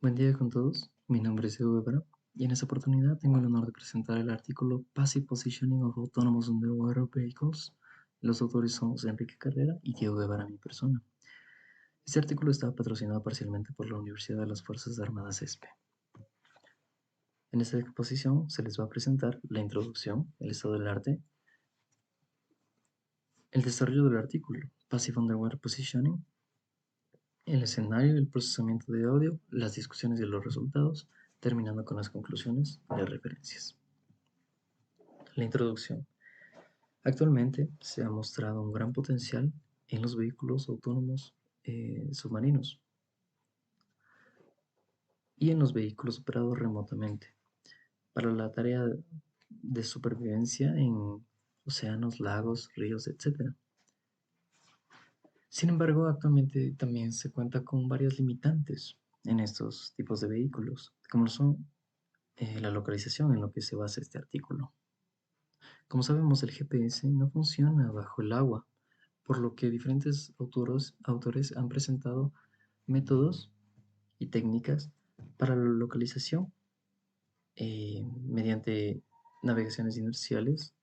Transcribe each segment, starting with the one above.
Buen día con todos, mi nombre es Edu Guevara y en esta oportunidad tengo el honor de presentar el artículo Passive Positioning of Autonomous Underwater Vehicles. Los autores somos Enrique Carrera y Diego Guevara, mi persona. Este artículo está patrocinado parcialmente por la Universidad de las Fuerzas Armadas ESPE. En esta exposición se les va a presentar la introducción, el estado del arte, el desarrollo del artículo Passive Underwater Positioning, el escenario, el procesamiento de audio, las discusiones y los resultados, terminando con las conclusiones y las referencias. La introducción. Actualmente se ha mostrado un gran potencial en los vehículos autónomos submarinos y en los vehículos operados remotamente para la tarea de supervivencia en océanos, lagos, ríos, etc. Sin embargo, actualmente también se cuenta con varias limitantes en estos tipos de vehículos, como lo son la localización en lo que se basa este artículo. Como sabemos, el GPS no funciona bajo el agua, por lo que diferentes autores han presentado métodos y técnicas para la localización mediante navegaciones inerciales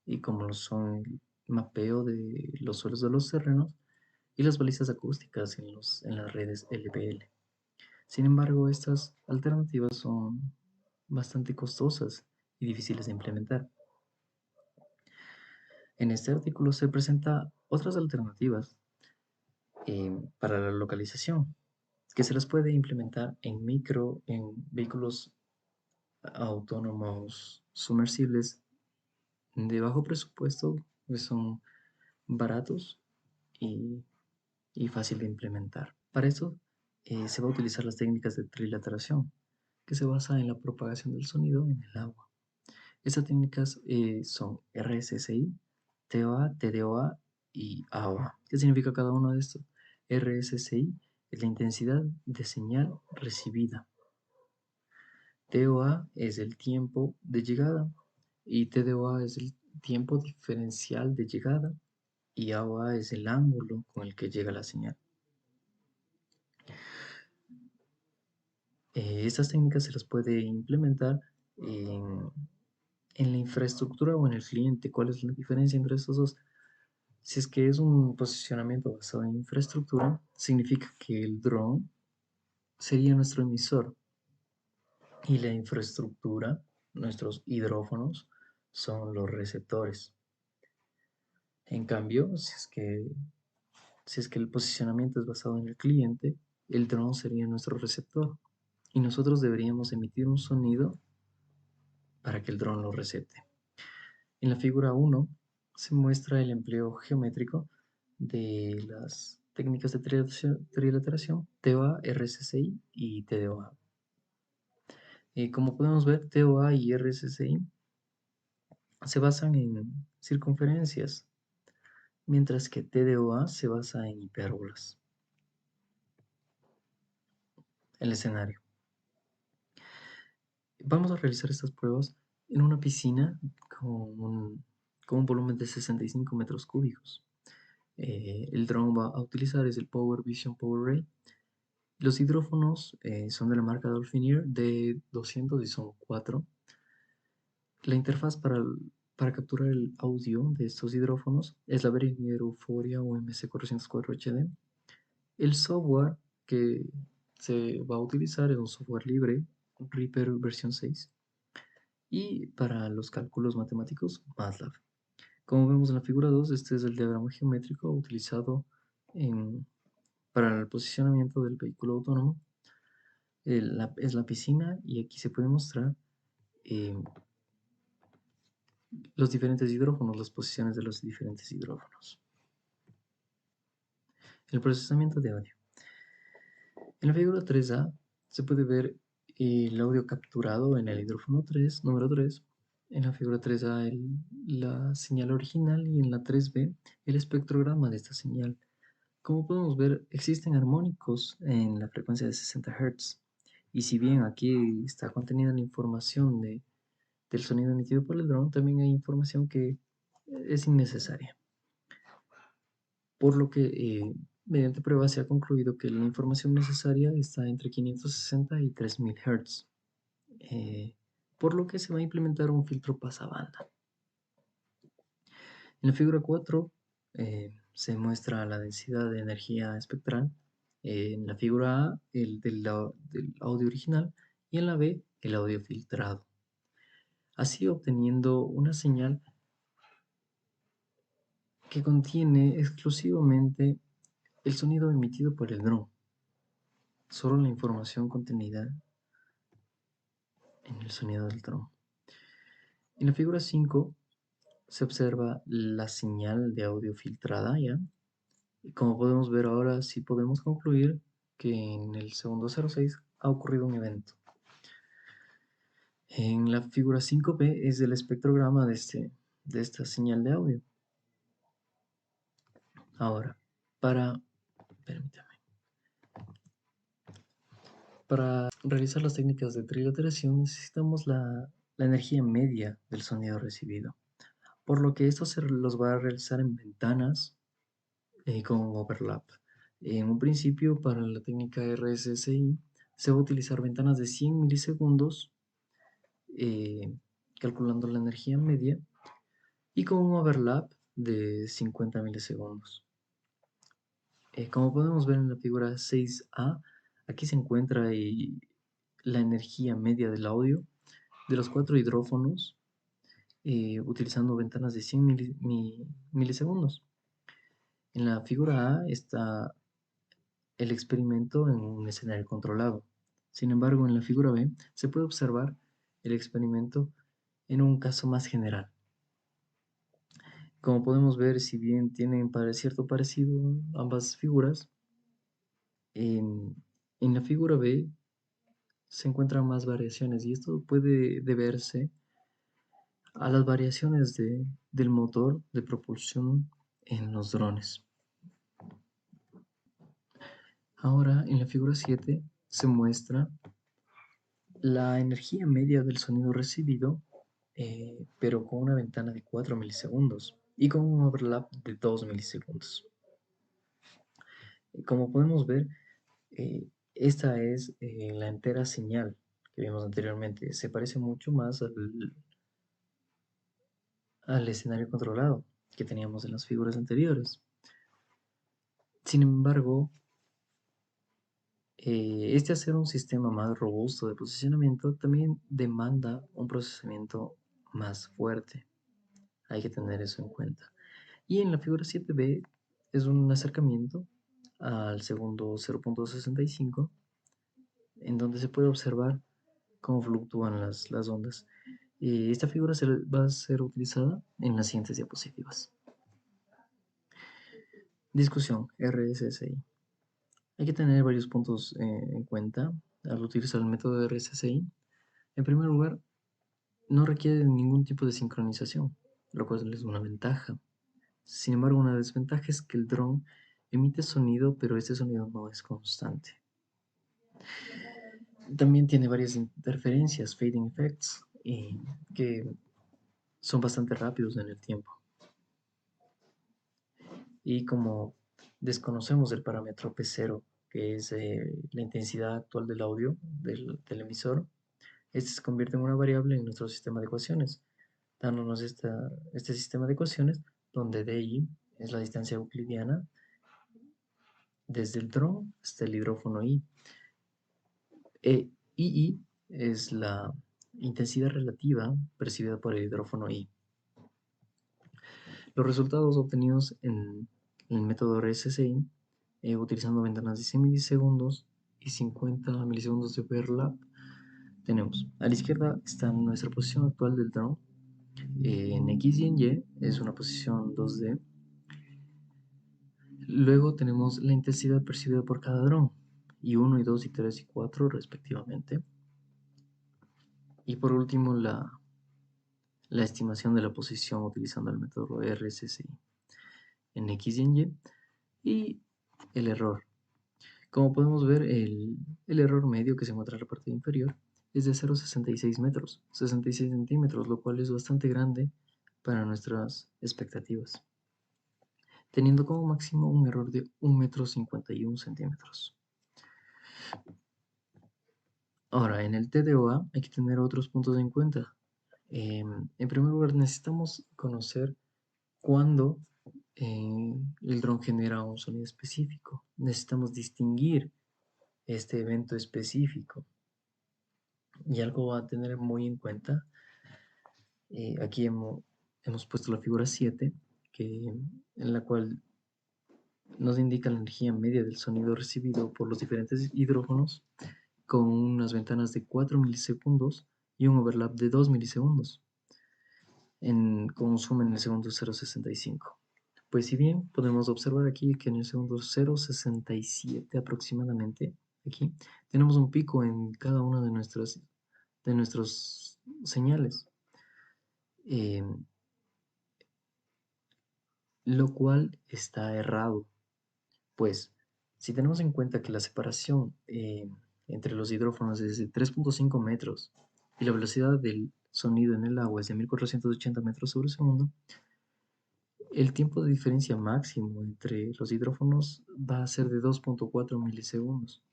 y como lo son el mapeo de los suelos de los terrenos y las balizas acústicas en las redes LPL. Sin embargo, estas alternativas son bastante costosas y difíciles de implementar. En este artículo se presenta otras alternativas para la localización, que se las puede implementar en vehículos autónomos sumersibles de bajo presupuesto, que son baratos y, y fácil de implementar. Para eso se va a utilizar las técnicas de trilateración, que se basa en la propagación del sonido en el agua. Estas técnicas son RSSI, TOA, TDOA y AOA. ¿Qué significa cada uno de estos? RSSI es la intensidad de señal recibida. TOA es el tiempo de llegada y TDOA es el tiempo diferencial de llegada y AOA es el ángulo con el que llega la señal. Estas técnicas se las puede implementar en, en la infraestructura o en el cliente. ¿Cuál es la diferencia entre estos dos? Si es que es un posicionamiento basado en infraestructura, significa que el dron sería nuestro emisor y la infraestructura, nuestros hidrófonos, son los receptores. En cambio, si es que el posicionamiento es basado en el cliente, el dron sería nuestro receptor y nosotros deberíamos emitir un sonido para que el dron lo recepte. En la figura 1 se muestra el empleo geométrico de las técnicas de trilateración TOA, RSSI y TDOA. Como podemos ver, TOA y RSSI se basan en circunferencias, mientras que TDOA se basa en hipérbolas. El escenario. Vamos a realizar estas pruebas en una piscina con un volumen de 65 metros cúbicos. El dron va a utilizar es el Power Vision Power Ray. Los hidrófonos son de la marca Dolphinier de 200 y son 4. La interfaz para capturar el audio de estos hidrófonos es la Behringer Euphoria UMC404 HD. El software que se va a utilizar es un software libre, Reaper versión 6. Y para los cálculos matemáticos, MATLAB. Como vemos en la figura 2, este es el diagrama geométrico utilizado para el posicionamiento del vehículo autónomo. Es la piscina y aquí se puede mostrar eh, los diferentes hidrófonos, las posiciones de los diferentes hidrófonos. El procesamiento de audio. En la figura 3A se puede ver el audio capturado en el hidrófono 3, número 3. En la figura 3A la señal original y en la 3B el espectrograma de esta señal. Como podemos ver, existen armónicos en la frecuencia de 60 Hz. Y si bien aquí está contenida la información del sonido emitido por el dron, también hay información que es innecesaria. Por lo que mediante pruebas se ha concluido que la información necesaria está entre 560 y 3000 Hz, eh, por lo que se va a implementar un filtro pasabanda. En la figura 4 se muestra la densidad de energía espectral. En la figura A, el del audio original, y en la B, el audio filtrado. Así obteniendo una señal que contiene exclusivamente el sonido emitido por el dron, solo la información contenida en el sonido del dron. En la figura 5 se observa la señal de audio filtrada ya. Y como podemos ver ahora, sí podemos concluir que en el segundo 06 ha ocurrido un evento. En la figura 5b es el espectrograma de esta señal de audio. Ahora, permítame, para realizar las técnicas de trilateраción necesitamos la energía media del sonido recibido, por lo que esto se los va a realizar en ventanas con overlap. En un principio, para la técnica RSSI, se va a utilizar ventanas de 100 milisegundos, calculando la energía media, y con un overlap de 50 milisegundos. Como podemos ver en la figura 6A, aquí se encuentra la energía media del audio de los 4 hidrófonos, utilizando ventanas de 100 milisegundos. En la figura A está el experimento en un escenario controlado. Sin embargo, en la figura B se puede observar el experimento en un caso más general. Como podemos ver, si bien tienen cierto parecido ambas figuras, en la figura B se encuentran más variaciones y esto puede deberse a las variaciones del motor de propulsión en los drones. Ahora, en la figura 7 se muestra la energía media del sonido recibido, pero con una ventana de 4 milisegundos y con un overlap de 2 milisegundos. Como podemos ver, esta es la entera señal que vimos anteriormente. Se parece mucho más al escenario controlado que teníamos en las figuras anteriores. Sin embargo, hacer un sistema más robusto de posicionamiento también demanda un procesamiento más fuerte. Hay que tener eso en cuenta. Y en la figura 7b es un acercamiento al segundo 0.65, en donde se puede observar cómo fluctúan las ondas. Esta figura va a ser utilizada en las siguientes diapositivas. Discusión RSSI. Hay que tener varios puntos en cuenta al utilizar el método de RSSI. En primer lugar, no requiere ningún tipo de sincronización, lo cual es una ventaja. Sin embargo, una desventaja es que el dron emite sonido, pero este sonido no es constante. También tiene varias interferencias, fading effects, que son bastante rápidos en el tiempo. Y como desconocemos el parámetro P0, que es la intensidad actual del audio del emisor, este se convierte en una variable en nuestro sistema de ecuaciones, dándonos este sistema de ecuaciones donde DI es la distancia euclidiana desde el dron hasta el hidrófono I. II es la intensidad relativa percibida por el hidrófono I. Los resultados obtenidos en el método RSSI, utilizando ventanas de 100 milisegundos y 50 milisegundos de overlap, tenemos a la izquierda está nuestra posición actual del dron, en X y en Y es una posición 2D. Luego tenemos la intensidad percibida por cada dron, y 1, y 2, y 3, y 4 respectivamente. Y por último la estimación de la posición utilizando el método RSSI en X y en Y, y el error. Como podemos ver, el error medio que se encuentra en la parte inferior es de 0,66 metros, 66 centímetros, lo cual es bastante grande para nuestras expectativas. teniendo como máximo un error de 1,51 m. Ahora, en el TDOA hay que tener otros puntos en cuenta. En primer lugar, necesitamos conocer cuándo el dron genera un sonido específico. Necesitamos distinguir este evento específico. Y algo a tener muy en cuenta, aquí hemos puesto la figura 7, en la cual nos indica la energía media del sonido recibido por los diferentes hidrófonos con unas ventanas de 4 milisegundos y un overlap de 2 milisegundos, con un zoom en el segundo 0,65. Pues si bien podemos observar aquí que en el segundo 0,67 aproximadamente, aquí tenemos un pico en cada una de nuestros señales, eh, lo cual está errado. Pues si tenemos en cuenta que la separación entre los hidrófonos es de 3,5 metros y la velocidad del sonido en el agua es de 1480 metros sobre segundo, el tiempo de diferencia máximo entre los hidrófonos va a ser de 2,4 milisegundos,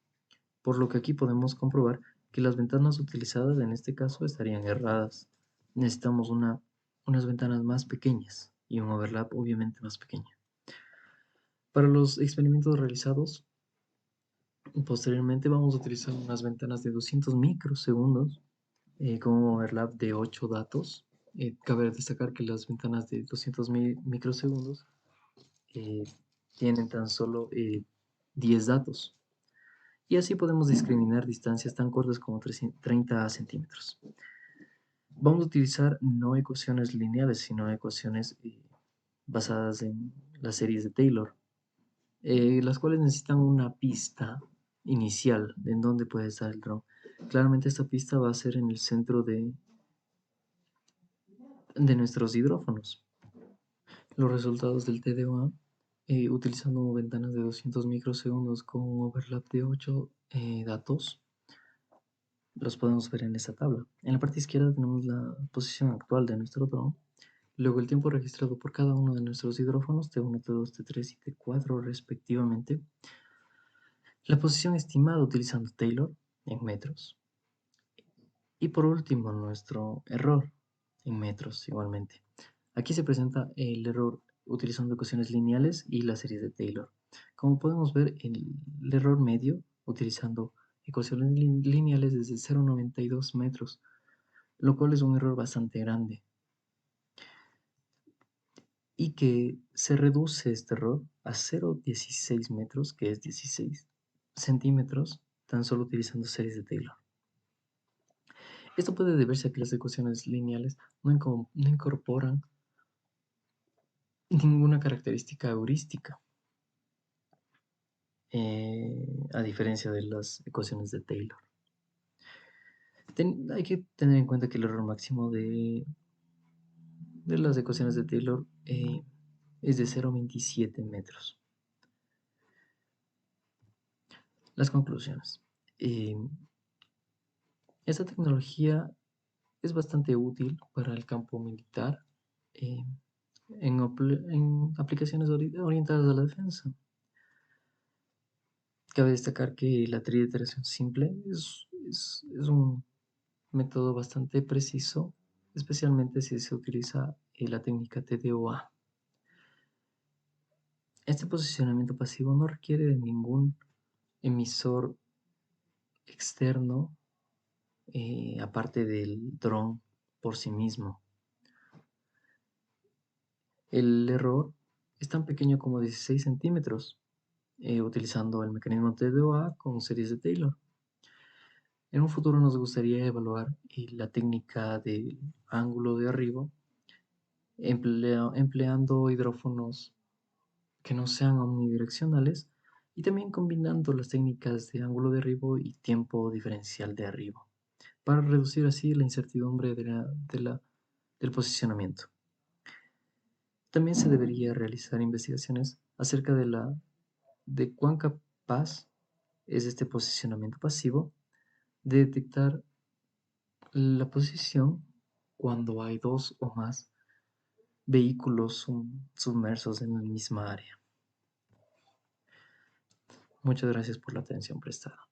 por lo que aquí podemos comprobar que las ventanas utilizadas en este caso estarían erradas. Necesitamos unas ventanas más pequeñas y un overlap obviamente más pequeño. Para los experimentos realizados, posteriormente vamos a utilizar unas ventanas de 200 microsegundos con un overlap de 8 datos. Cabe destacar que las ventanas de 200 microsegundos eh, tienen tan solo 10 datos. Y así podemos discriminar distancias tan cortas como 30 centímetros. Vamos a utilizar no ecuaciones lineales, sino ecuaciones basadas en las series de Taylor, las cuales necesitan una pista inicial de en dónde puede estar el dron. Claramente esta pista va a ser en el centro de nuestros hidrófonos. Los resultados del TDOA, utilizando ventanas de 200 microsegundos con un overlap de 8 datos, los podemos ver en esta tabla. En la parte izquierda tenemos la posición actual de nuestro dron, luego el tiempo registrado por cada uno de nuestros hidrófonos, T1, T2, T3 y T4 respectivamente, la posición estimada utilizando Taylor en metros, y por último nuestro error en metros igualmente. Aquí se presenta el error utilizando ecuaciones lineales y las series de Taylor. Como podemos ver, el error medio utilizando ecuaciones lineales es de 0,92 metros, lo cual es un error bastante grande, y que se reduce este error a 0,16 metros, que es 16 centímetros, tan solo utilizando series de Taylor. Esto puede deberse a que las ecuaciones lineales no incorporan ninguna característica heurística, a diferencia de las ecuaciones de Taylor. Hay que tener en cuenta que el error máximo de las ecuaciones de Taylor es de 0,27 metros. Las conclusiones. Esta tecnología es bastante útil para el campo militar eh, en aplicaciones orientadas a la defensa. Cabe destacar que la triiteración simple es un método bastante preciso, especialmente si se utiliza la técnica TDOA. Este posicionamiento pasivo no requiere de ningún emisor externo aparte del dron por sí mismo. El error es tan pequeño como 16 centímetros, utilizando el mecanismo TDOA con series de Taylor. En un futuro nos gustaría evaluar la técnica del ángulo de arribo empleando hidrófonos que no sean omnidireccionales y también combinando las técnicas de ángulo de arribo y tiempo diferencial de arribo para reducir así la incertidumbre del posicionamiento. También se debería realizar investigaciones acerca de cuán capaz es este posicionamiento pasivo de detectar la posición cuando hay dos o más vehículos submersos en la misma área. Muchas gracias por la atención prestada.